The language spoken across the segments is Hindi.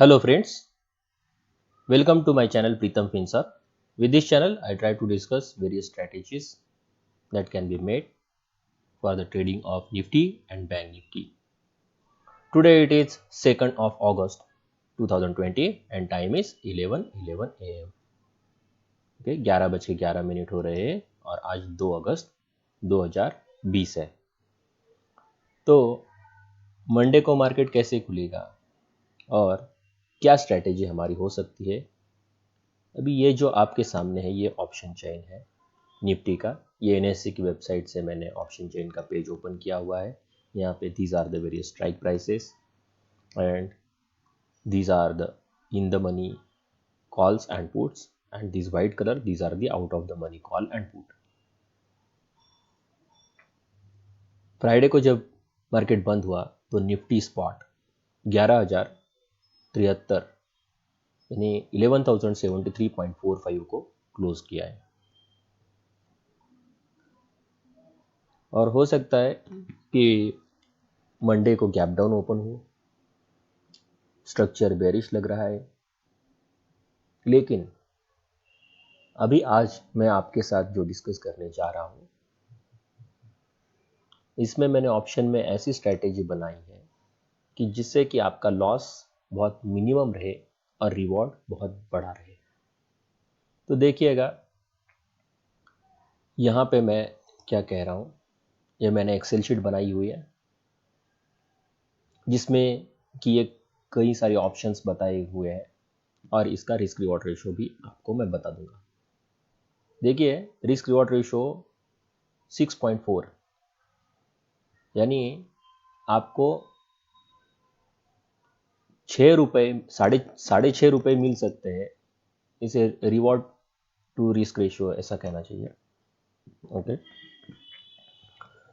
Hello friends, welcome to my channel Preetham Finsar. With this channel, I try to discuss various strategies that can be made for the trading of Nifty and Bank Nifty. Today it is 2nd of August 2020 and time is 11:11 am. Okay, 11:11 हो रहे हैं और आज 2 अगस्त 2020 है। तो मंडे को मार्केट कैसे खुलेगा और क्या स्ट्रैटेजी हमारी हो सकती है। अभी ये जो आपके सामने है ये ऑप्शन चेन है निफ्टी का। ये एनएससी की वेबसाइट से मैंने ऑप्शन चेन का पेज ओपन किया हुआ है। यहाँ पे these are the various strike prices and these are the in the money calls and puts and this white colour these are the out of the money call and put. Friday को जब मार्केट बंद हुआ तो निफ्टी स्पॉट 11,073 यानी 11,073.45 को क्लोज किया है और हो सकता है कि मंडे को गैप डाउन ओपन हो। स्ट्रक्चर बेरिश लग रहा है, लेकिन अभी आज मैं आपके साथ जो डिस्कस करने जा रहा हूं इसमें मैंने ऑप्शन में ऐसी स्ट्रैटेजी बनाई है कि जिससे कि आपका लॉस बहुत मिनिमम रहे और रिवॉर्ड बहुत बड़ा रहे। तो देखिएगा यहाँ पे मैं क्या कह रहा हूँ। ये मैंने एक्सेल शीट बनाई हुई है जिसमें कि ये कई सारे ऑप्शंस बताए हुए हैं और इसका रिस्क रिवॉर्ड रेशो भी आपको मैं बता दूंगा। देखिए रिस्क रिवॉर्ड रेशो 6.4 यानी आपको 6 रुपये साढ़े 6 रुपये मिल सकते हैं। इसे रिवॉर्ड टू रिस्क रेशियो ऐसा कहना चाहिए। ओके,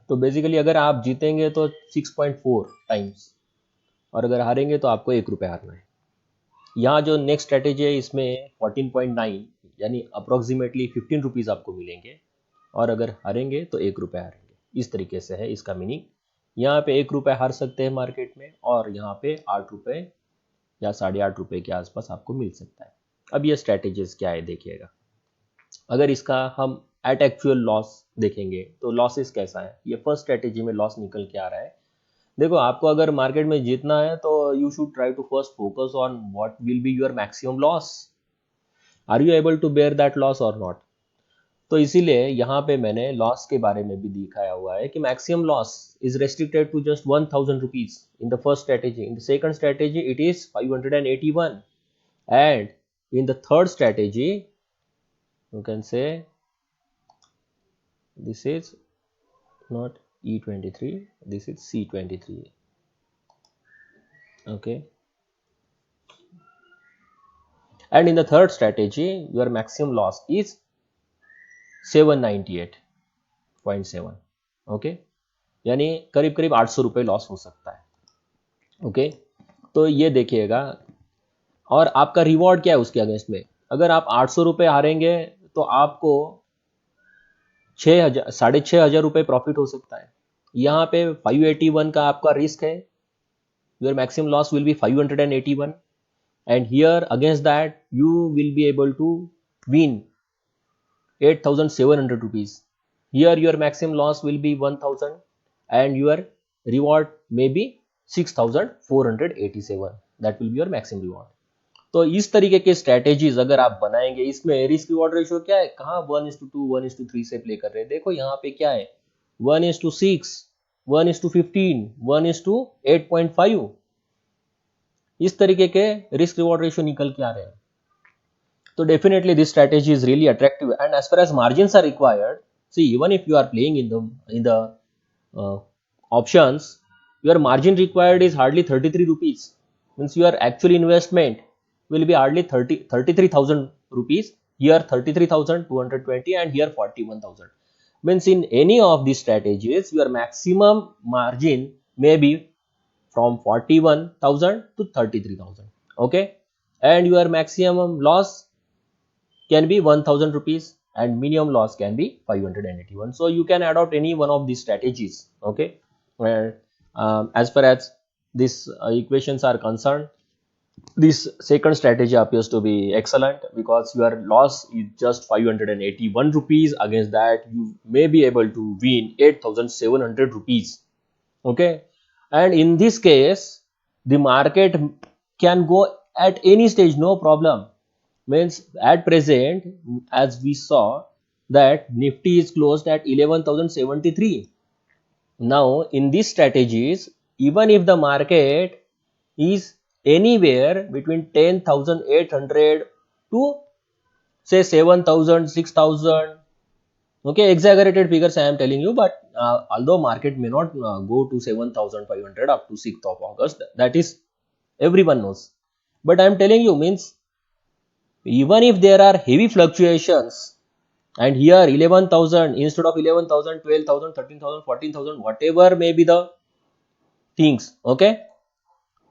तो बेसिकली अगर आप जीतेंगे तो 6.4 टाइम्स और अगर हारेंगे तो आपको 1 रुपये हारना है। यहाँ जो नेक्स्ट स्ट्रैटेजी है इसमें 14.9 यानी अप्रोक्सीमेटली 15 रुपीज़ आपको मिलेंगे और अगर हारेंगे तो 1 रुपये हारेंगे। इस तरीके से है इसका मीनिंग। यहाँ पे 1 रुपये हार सकते हैं मार्केट में और यहाँ पे 8 रुपये या 8.5 रुपये के आसपास आपको मिल सकता है। अब ये स्ट्रैटेजीज क्या है देखिएगा। अगर इसका हम एट एक्चुअल लॉस देखेंगे तो लॉसेस कैसा है। ये फर्स्ट स्ट्रैटेजी में लॉस निकल के आ रहा है। देखो आपको अगर मार्केट में जीतना है तो you should try to first focus on what will be your maximum loss. Are you able to bear that loss और नॉट। तो इसीलिए यहाँ पे मैंने लॉस के बारे में भी दिखाया हुआ है कि maximum loss is restricted to just 1,000 rupees in the first strategy. In the second strategy it is 581 and in the third strategy you can say this is not E23, this is C23. Okay, and in the third strategy your maximum loss is 798.7. Okay, यानी करीब करीब 800 रुपये लॉस हो सकता है। ओके, तो ये देखिएगा और आपका रिवॉर्ड क्या है उसके अगेंस्ट में। अगर आप 800 रुपये हारेंगे तो आपको 6,500 रुपये प्रॉफिट हो सकता है। यहाँ पे 581 का आपका रिस्क है। Your maximum loss will B 581 and here against that you will be able to win 8,700 rupees. Here your maximum loss will be 1,000 and your reward may be 6,487. that will be your maximum reward. तो इस तरीके के स्ट्रैटेजीज अगर आप बनाएंगे इसमें रिस्क रिवॉर्ड रेशियो क्या है, कहाँ 1:2 1:3 से प्ले कर रहे हैं। देखो यहाँ पे क्या है 1:6 1:15 1:8.5 इस तरीके के रिस्क रिवॉर्ड रेशियो निकल के आ रहे हैं। तो definitely this strategy is really attractive and as far as margins are required, see even if you are playing in the options, your margin required is hardly 33 rupees. Means your actual investment will be hardly 33,000 rupees. Here 33,220 and here 41,000. Means in any of these strategies your maximum margin may be from 41,000 to 33,000. Okay, and your maximum loss can be 1,000 rupees and minimum loss can be 581. So you can adopt any one of these strategies. Okay, where as far as these equations are concerned, This second strategy appears to be excellent because your loss is just 581 rupees. Against that, you may be able to win 8,700 rupees. Okay, and in this case, the market can go at any stage, no problem. Means at present, as we saw that Nifty is closed at 11,073. Now, in these strategies, even if the market is anywhere between 10,800 to say 7,000, 6,000. Okay, exaggerated figures I am telling you, but although market may not go to 7,500 up to 6th of August, that is everyone knows. But I am telling you, means even if there are heavy fluctuations, and here 11,000 instead of 11,000, 12,000, 13,000, 14,000, whatever may be the things, okay,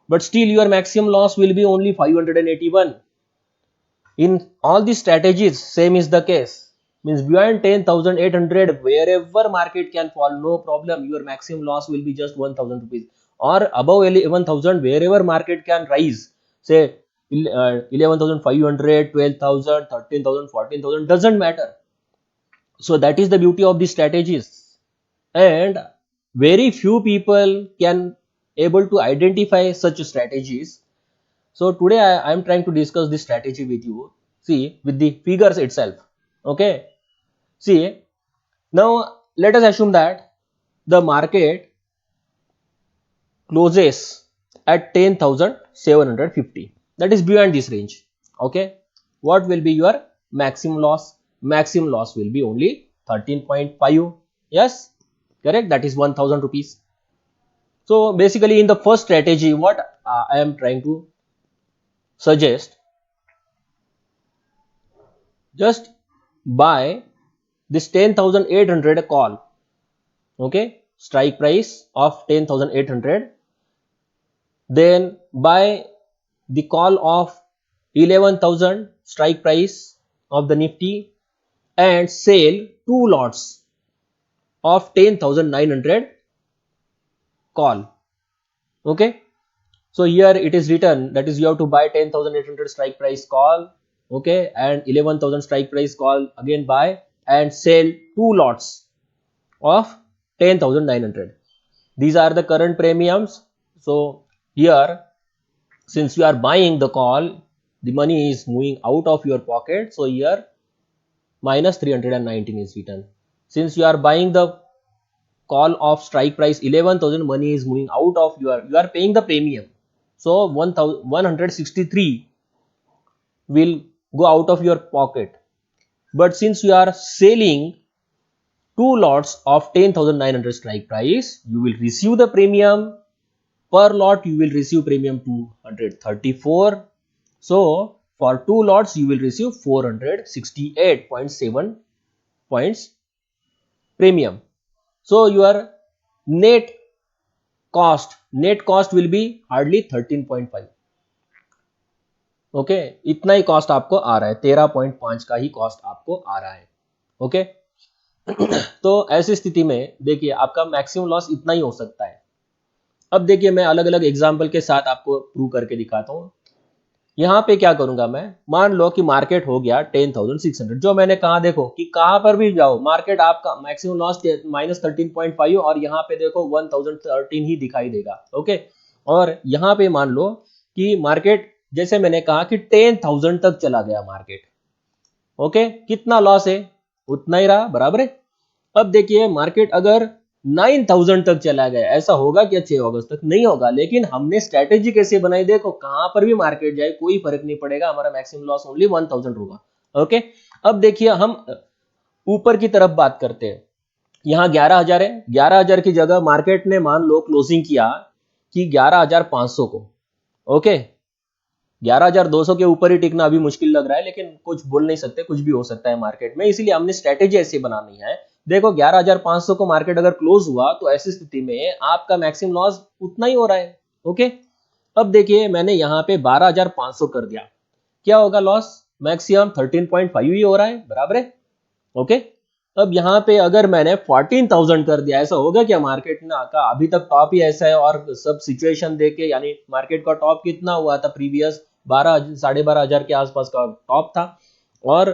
but still your maximum loss will be only 581. In all these strategies, same is the case. Means beyond 10,800, wherever market can fall, no problem. Your maximum loss will be just 1,000 rupees. Or above 11,000, wherever market can rise, say 11,500, 12,000, 13,000, 14,000, doesn't matter. So that is the beauty of these strategies. And very few people can able to identify such strategies. So today I am trying to discuss this strategy with you. See, with the figures itself. Okay. See, now let us assume that the market closes at 10,750. That is beyond this range. Okay. What will be your maximum loss? Maximum loss will be only 13.5. Yes, correct. That is 1,000 rupees. So basically, in the first strategy, what I am trying to suggest, just buy this 10,800 call. Okay, strike price of 10,800. Then buy the call of 11,000 strike price of the Nifty and sell two lots of 10,900 call. Okay, so here it is written, that is you have to buy 10,800 strike price call. Okay, and 11,000 strike price call again buy and sell two lots of 10,900. These are the current premiums. So here, since you are buying the call, the money is moving out of your pocket. So here minus 319 is written. Since you are buying the call of strike price 11,000, money is moving out of you are paying the premium. So 163 will go out of your pocket. But since you are selling two lots of 10,900 strike price, you will receive the premium. Per lot you will receive premium 234. So for two lots you will receive 468.7 points premium. So your net cost will be hardly 13.5. Okay, इतना ही कॉस्ट आपको आ रहा है, 13.5 का ही कॉस्ट आपको आ रहा है. ओके, तो ऐसी स्थिति में देखिए आपका मैक्सिमम लॉस इतना ही हो सकता है. अब देखिए मैं अलग अलग एग्जाम्पल के साथ आपको प्रूव करके दिखाता हूँ. यहाँ पे क्या करूंगा मैं, मान लो कि मार्केट हो गया 10,600, जो मैंने कहा देखो कि कहां पर भी जाओ मार्केट आपका मैक्सिमम लॉस माइनस 13.5 और यहाँ पे देखो 1013 ही दिखाई देगा. ओके, और यहाँ पे मान लो कि मार्केट जैसे मैंने कहा कि 10,000 तक चला गया मार्केट. ओके, कितना लॉस है, उतना ही रहा, बराबर है. अब देखिए मार्केट अगर 9,000 तक चला गया, ऐसा होगा क्या 6 अगस्त तक? नहीं होगा. लेकिन हमने स्ट्रेटेजी कैसे बनाई, देखो कहां पर भी मार्केट जाए कोई फर्क नहीं पड़ेगा, हमारा मैक्सिमम लॉस ओनली 1,000 होगा. ओके, अब देखिए हम ऊपर की तरफ बात करते हैं. यहाँ 11,000 है, 11,000 की जगह मार्केट ने मान लो क्लोजिंग किया कि 11,500 को. ओके, 11,200 के ऊपर ही टिकना अभी मुश्किल लग रहा है, लेकिन कुछ बोल नहीं सकते, कुछ भी हो सकता है मार्केट में, इसीलिए हमने स्ट्रेटेजी ऐसी बनानी है. देखो 11,500 को मार्केट अगर क्लोज हुआ तो ऐसी स्थिति में आपका मैक्सिमम लॉस उतना ही हो रहा है. ओके, अब देखिए मैंने यहाँ पे 12,500 कर दिया, क्या होगा लॉस, मैक्सिमम 13.5 ही हो रहा है, बराबर है. ओके, अब यहाँ पे अगर मैंने 14,000 कर दिया, ऐसा होगा क्या? मार्केट ना का अभी तक टॉप ही ऐसा है और सब सिचुएशन देके, यानी मार्केट का टॉप कितना हुआ था प्रीवियस? 12,000 के आसपास का टॉप था। और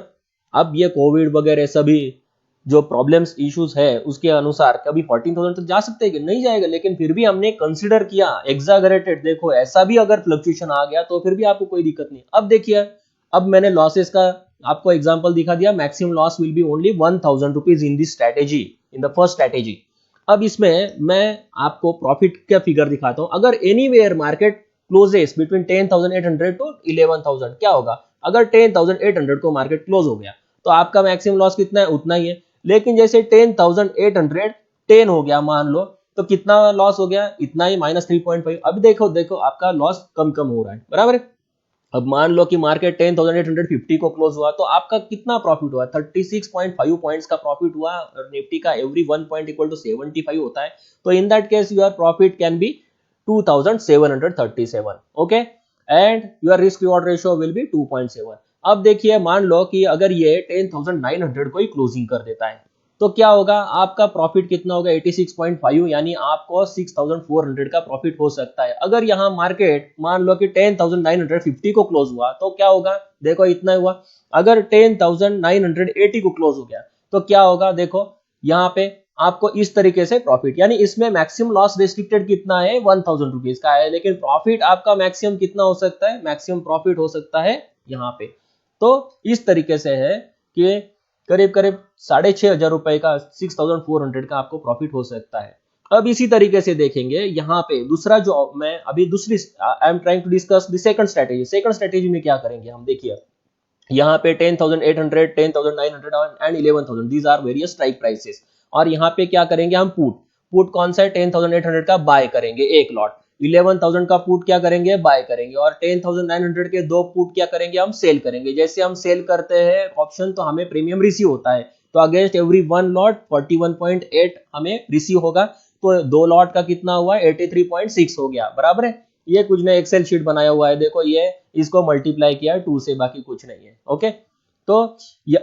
अब ये कोविड वगैरह सभी जो प्रॉब्लम्स इश्यूज है उसके अनुसार कभी 14,000 तक जा सकते हैं कि नहीं जाएगा, लेकिन फिर भी हमने कंसिडर किया एग्जागरेटेड। देखो ऐसा भी अगर फ्लक्चुएशन आ गया तो फिर भी आपको कोई दिक्कत नहीं। अब देखिए, अब मैंने लॉसेस का आपको एग्जांपल दिखा दिया। Maximum loss will B only 1,000 rupees in this strategy, in the first strategy. अब इसमें मैं आपको प्रॉफिट का फिगर दिखाता हूं। अगर anywhere market closes between 10,800 to 11,000, क्या होगा? अगर 10,800 को मार्केट क्लोज हो गया तो आपका मैक्सिमम लॉस कितना है? उतना ही है। लेकिन जैसे 10,810 हो गया मान लो, तो कितना लॉस हो गया? इतना ही, -3.5। अब देखो आपका लॉस कम कम हो रहा है, बराबर है। अब मान लो कि मार्केट 10,850 को क्लोज हुआ तो आपका कितना प्रॉफिट हुआ? 36.5 पॉइंट्स का प्रॉफिट हुआ। और निफ्टी का एवरी 1 पॉइंट इक्वल टू 75 होता है। तो in that case your profit can be 2,737। Okay, and your risk reward ratio will be 2.7। अब देखिए, मान लो कि अगर ये 10,900 को ही क्लोजिंग कर देता है तो क्या होगा? आपका प्रॉफिट कितना होगा? 86.5, यानी आपको 6,400 का प्रॉफिट हो सकता है। अगर यहाँ मार्केट मान लो कि 10,950 को क्लोज हुआ तो क्या होगा? देखो इतना हुआ। अगर 10,980 को क्लोज हो गया तो क्या होगा? देखो यहाँ पे आपको इस तरीके से प्रॉफिट, यानी इसमें मैक्सिमम लॉस रेस्ट्रिक्टेड कितना है? 1,000 रुपीज का है, लेकिन प्रॉफिट आपका मैक्सिमम कितना हो सकता है? मैक्सिमम प्रॉफिट हो सकता है यहाँ पे। तो इस तरीके से है कि करीब करीब 6,500 रुपए का, 6,400 का आपको प्रॉफिट हो सकता है। अब इसी तरीके से देखेंगे यहाँ पे दूसरा, जो मैं अभी दूसरी, I am trying to discuss the second strategy. Second strategy में क्या करेंगे हम? देखिए यहाँ पे 10,800, 10,900 and 11,000, these are various strike prices. और यहाँ पे क्या करेंगे हम? पुट। पुट कौन सा है? 10,800 का बाय करेंगे एक लॉट, 11,000 का पुट क्या करेंगे? बाय करेंगे, और 10,900 के दो पुट क्या करेंगे? हम सेल करेंगे। जैसे हम सेल करते हैं ऑप्शन तो हमें प्रीमियम रिसीव होता है, तो अगेंस्ट एवरी वन लॉट 41.8 हमें रिसीव होगा। तो दो लॉट का कितना हुआ? 83.6 हो गया, बराबर है। ये कुछ ने एक्सेल शीट बनाया हुआ है, देखो ये इसको मल्टीप्लाई किया है 2 से, बाकी कुछ नहीं है। ओके, तो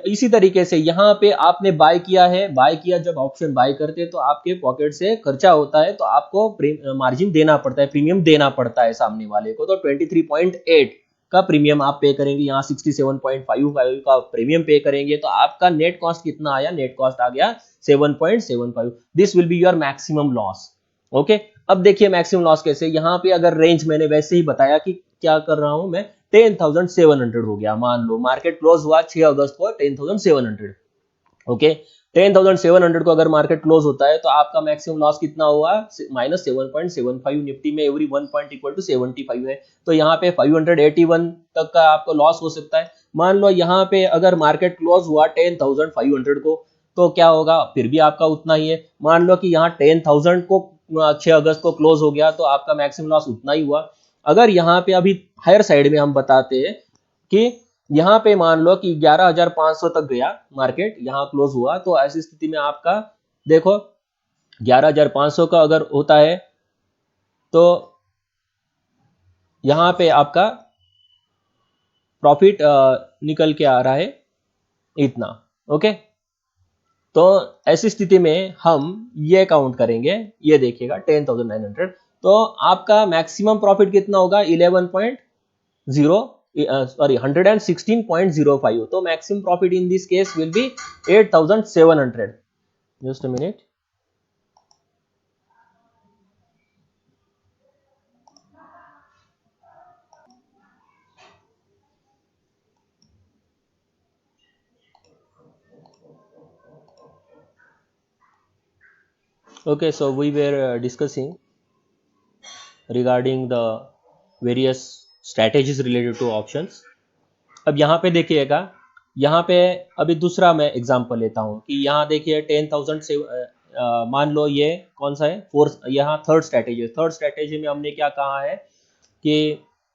इसी तरीके से यहाँ पे आपने बाय किया है। बाय किया, जब ऑप्शन बाय करते हैं तो आपके पॉकेट से खर्चा होता है, तो आपको मार्जिन देना पड़ता है, प्रीमियम देना पड़ता है सामने वाले को। तो 23.8 का प्रीमियम आप पे करेंगे, यहाँ 67.55 का प्रीमियम पे करेंगे, तो आपका नेट कॉस्ट कितना आया? नेट कॉस्ट आ गया 7.75। This will be your maximum loss. Okay, अब देखिए मैक्सिमम लॉस कैसे। यहाँ पे अगर रेंज मैंने वैसे ही बताया कि क्या कर रहा हूं मैं, 10,700 हो गया। मान लो मार्केट क्लोज हुआ 6 अगस्त को 10,700। ओके, 10,700 को अगर मार्केट क्लोज होता है तो आपका मैक्सिमम लॉस कितना हुआ? -7.75। निफ्टी में एवरी 1 पॉइंट इक्वल टू 75 है, तो यहाँ पे 581 तक का आपको लॉस हो सकता है। मान लो यहाँ पे अगर मार्केट क्लोज हुआ 10,500 को तो क्या होगा? फिर भी आपका उतना ही है। मान लो कि यहाँ 10,000 को 6 अगस्त को क्लोज हो गया तो आपका मैक्सिमम लॉस उतना ही हुआ। अगर यहाँ पे अभी हायर साइड में हम बताते हैं कि यहाँ पे मान लो कि 11,500 तक गया मार्केट, यहाँ क्लोज हुआ, तो ऐसी स्थिति में आपका देखो 11,500 का अगर होता है तो यहाँ पे आपका प्रॉफिट निकल के आ रहा है इतना। ओके, तो ऐसी स्थिति में हम ये काउंट करेंगे, ये देखिएगा 10,900, तो आपका मैक्सिमम प्रॉफिट कितना होगा? 11.0 सॉरी 116.05। तो maximum profit in this case will be 8,700। Just a minute. Okay, so we were discussing regarding the various strategies related to options. अब यहाँ पे देखिएगा, यहाँ पे अभी दूसरा मैं एग्जांपल लेता हूँ कि यहाँ देखिए 10,000 से मान लो ये कौन सा है? फोर्थ, यहाँ थर्ड स्ट्रैटेजी। थर्ड स्ट्रैटेजी में हमने क्या कहा है कि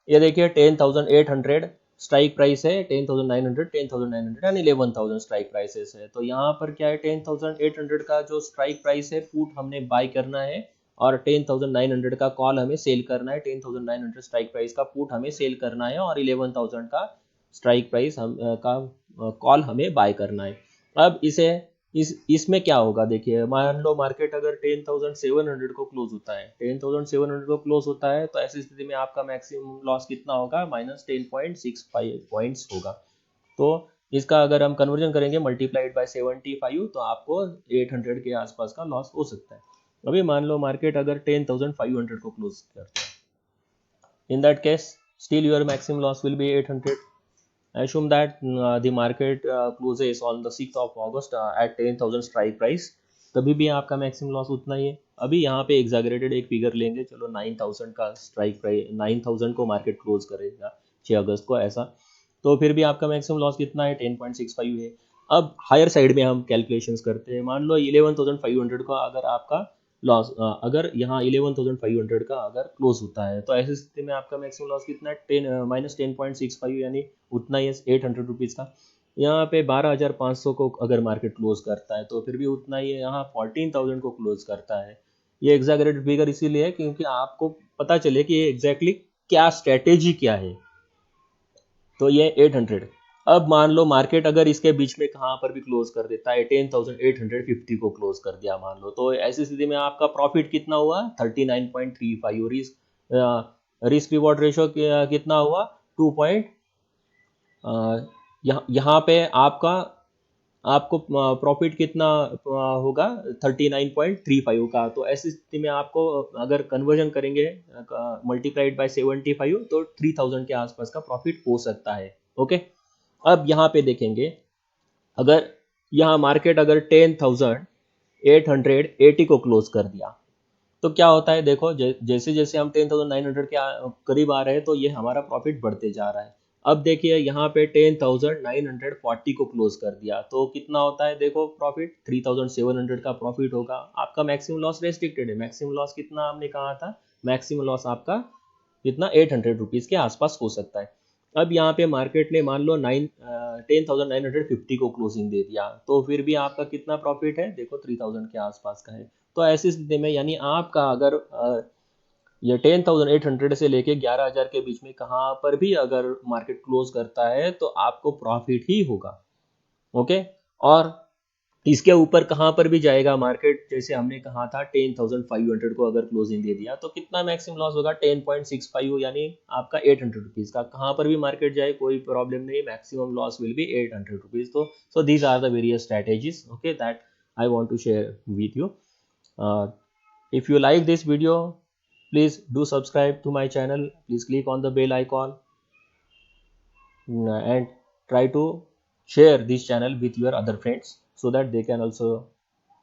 ये देखिए 10,800 स्ट्राइक प्राइस है, 10,900, 10,900 एंड 11,000 स्ट्राइक प्राइसेस है। तो यहाँ पर क्या है? 10,800 का जो स्ट्राइक प्राइस है पुट हमने बाय करना है, और 10,900 का कॉल हमें सेल करना है। 10,900 स्ट्राइक प्राइस का पुट हमें सेल करना है, और 11,000 का स्ट्राइक प्राइस हम का कॉल हमें बाय करना है। अब इसे इसमें क्या होगा, देखिए मान लो मार्केट अगर 10,700 को क्लोज होता है, 10,700 को क्लोज होता है, तो ऐसी स्थिति में आपका मैक्सिमम लॉस कितना होगा, -10.65 पॉइंट्स होगा। तो इसका अगर हम कन्वर्जन करेंगे मल्टीप्लाइड बाय 75, तो आपको 800 के आसपास का लॉस हो सकता है। अभी मान लो मार्केट अगर 10,500 को क्लोज करता है, in that case still your maximum loss will be 800. Assume that the market closes on the 6th of August at 10,000 strike price, तभी भी आपका मैक्सिमम लॉस उतना ही है। अभी यहाँ पे एग्जैगरेटेड एक फिगर लेंगे, चलो 9,000 का स्ट्राइक प्राइस, 9,000 को मार्केट क्लोज करेगा 6 अगस्त को ऐसा, तो फिर भी आपका मैक्सिमम लॉस कितना है, 10.65 है। अब हायर साइड में हम कैलकुलेशंस करते हैं, मान लो 11,500 का अगर आपका लॉस, अगर यहाँ 11,500 का अगर क्लोज होता है, तो ऐसी स्थिति में आपका मैक्सिमम लॉस कितना है, -10.65, यानी उतना ही है, 800 रुपीज़ का। यहाँ पे 12,500 को अगर मार्केट क्लोज करता है, तो फिर भी उतना ही है। यहाँ 14,000 को क्लोज करता है। ये एग्जैगरेटेड फिगर इसीलिए है क्योंकि आपको पता चले कि ये एग्जैक्टली क्या स्ट्रेटेजी क्या है। तो ये 800। अब मान लो मार्केट अगर इसके बीच में कहाँ पर भी क्लोज कर देता है, 10,850 को क्लोज कर दिया मान लो, तो ऐसी स्थिति में आपका प्रॉफिट कितना हुआ, 39.35, और रिस्क रिवॉर्ड रेशो कितना हुआ, 2 पॉइंट, यहाँ पे आपको प्रॉफिट कितना होगा, 39.35 का। तो ऐसी स्थिति में आपको अगर कन्वर्जन करेंगे मल्टीप्लाइड बाय 75, तो 3,000 के आसपास का प्रॉफिट हो सकता है। ओके, अब यहाँ पे देखेंगे, अगर यहाँ मार्केट अगर 10,880 को क्लोज कर दिया, तो क्या होता है, देखो जैसे जैसे हम 10,900 के करीब आ रहे हैं, तो ये हमारा प्रॉफिट बढ़ते जा रहा है। अब देखिए यहाँ पे 10,940 को क्लोज कर दिया, तो कितना होता है, देखो प्रॉफिट 3,700 का प्रॉफिट होगा। आपका मैक्सिमम लॉस रेस्ट्रिक्टेड है, मैक्सिमम लॉस कितना हमने कहा था, मैक्सिमम लॉस आपका कितना 800 रुपीज़ के आसपास हो सकता है। अब यहाँ पे मार्केट ने मान लो 10,950 को क्लोजिंग दे दिया, तो फिर भी आपका कितना प्रॉफिट है, देखो 3,000 के आसपास का है। तो ऐसी स्थिति में यानी आपका अगर ये 10,800 से लेके 11,000 के बीच में कहाँ पर भी अगर मार्केट क्लोज करता है, तो आपको प्रॉफिट ही होगा। ओके, और इसके ऊपर कहाँ पर भी जाएगा मार्केट, जैसे हमने कहा था 10,500 को अगर क्लोजिंग दे दिया, तो कितना मैक्सिमम लॉस होगा, 10.65, यानी आपका 800 रुपीज़ का। कहाँ पर भी मार्केट जाए कोई प्रॉब्लम नहीं, maximum loss will be 800 rupees. तो so these are the various strategies, okay, that I want to share with you. If you like this video, please do subscribe to my channel. Please click on the bell icon and try to share this channel with your other friends so that they can also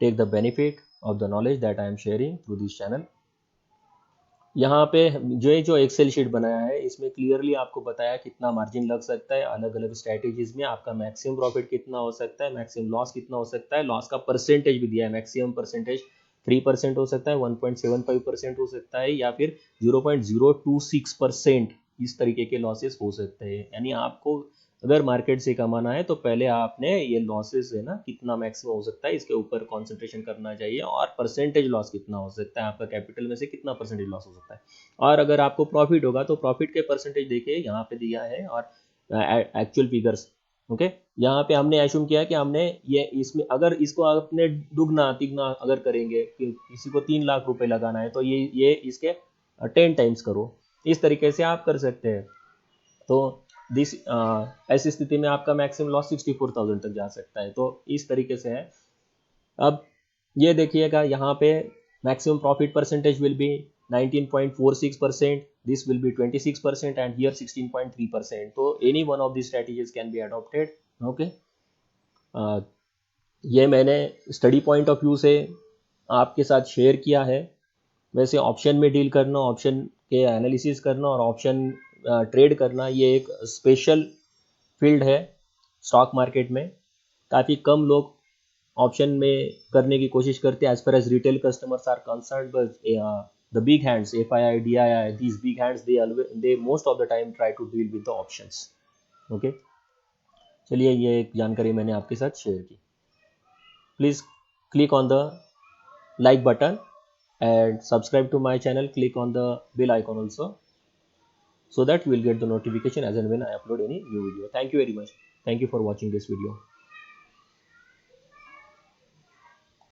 take the benefit of the knowledge that I am sharing through this channel. यहाँ पे जो एक्सेल शीट बनाया है, इसमें क्लियरली आपको बताया कितना मार्जिन लग सकता है, अलग अलग स्ट्रैटेजीज में आपका मैक्सिमम प्रॉफिट कितना हो सकता है, मैक्सिमम लॉस कितना हो सकता है, लॉस का परसेंटेज भी दिया है, मैक्सिमम परसेंटेज 3% हो सकता है, 1.75% हो सकता है, या फिर 0.026% इस तरीके के लॉसेस हो सकते हैं। यानी आपको अगर मार्केट से कमाना है, तो पहले आपने ये लॉसेस है ना कितना मैक्सिमम हो सकता है, इसके ऊपर कंसंट्रेशन करना चाहिए, और परसेंटेज लॉस कितना हो सकता है, आपका कैपिटल में से कितना परसेंटेज लॉस हो सकता है। और अगर आपको प्रॉफिट होगा, तो प्रॉफिट के परसेंटेज देखिए यहाँ पे दिया है, और एक्चुअल फिगर्स। ओके, यहाँ पे हमने एज्यूम किया कि हमने ये इसमें अगर इसको आपने दुगना तिगना अगर करेंगे कि किसी को 3 लाख रुपए लगाना है, तो ये इसके 10 टाइम्स करो, इस तरीके से आप कर सकते हैं। तो दिस ऐसी स्थिति में आपका मैक्सिमम लॉस 64,000 तक जा सकता है। तो इस तरीके से है। अब ये देखिएगा यहाँ पे maximum profit percentage will be 19.46%, this will be 26%, and here 16.3%। तो any one of this strategies can be adopted. Okay, ये मैंने स्टडी पॉइंट ऑफ व्यू से आपके साथ शेयर किया है। वैसे ऑप्शन में डील करना, ऑप्शन के एनालिसिस करना और ऑप्शन ट्रेड करना, ये एक स्पेशल फील्ड है स्टॉक मार्केट में। काफ़ी कम लोग ऑप्शन में करने की कोशिश करते हैं as far as retail customers are concern, but the big hands, FII, DII, these big hands, they most of the time try to deal with the options. Okay, चलिए ये एक जानकारी मैंने आपके साथ शेयर की। Please click on the like button and subscribe to my channel. Click on the bell icon also, so that you will get the notification as and when I upload any new video. Thank you very much. Thank you for watching this video.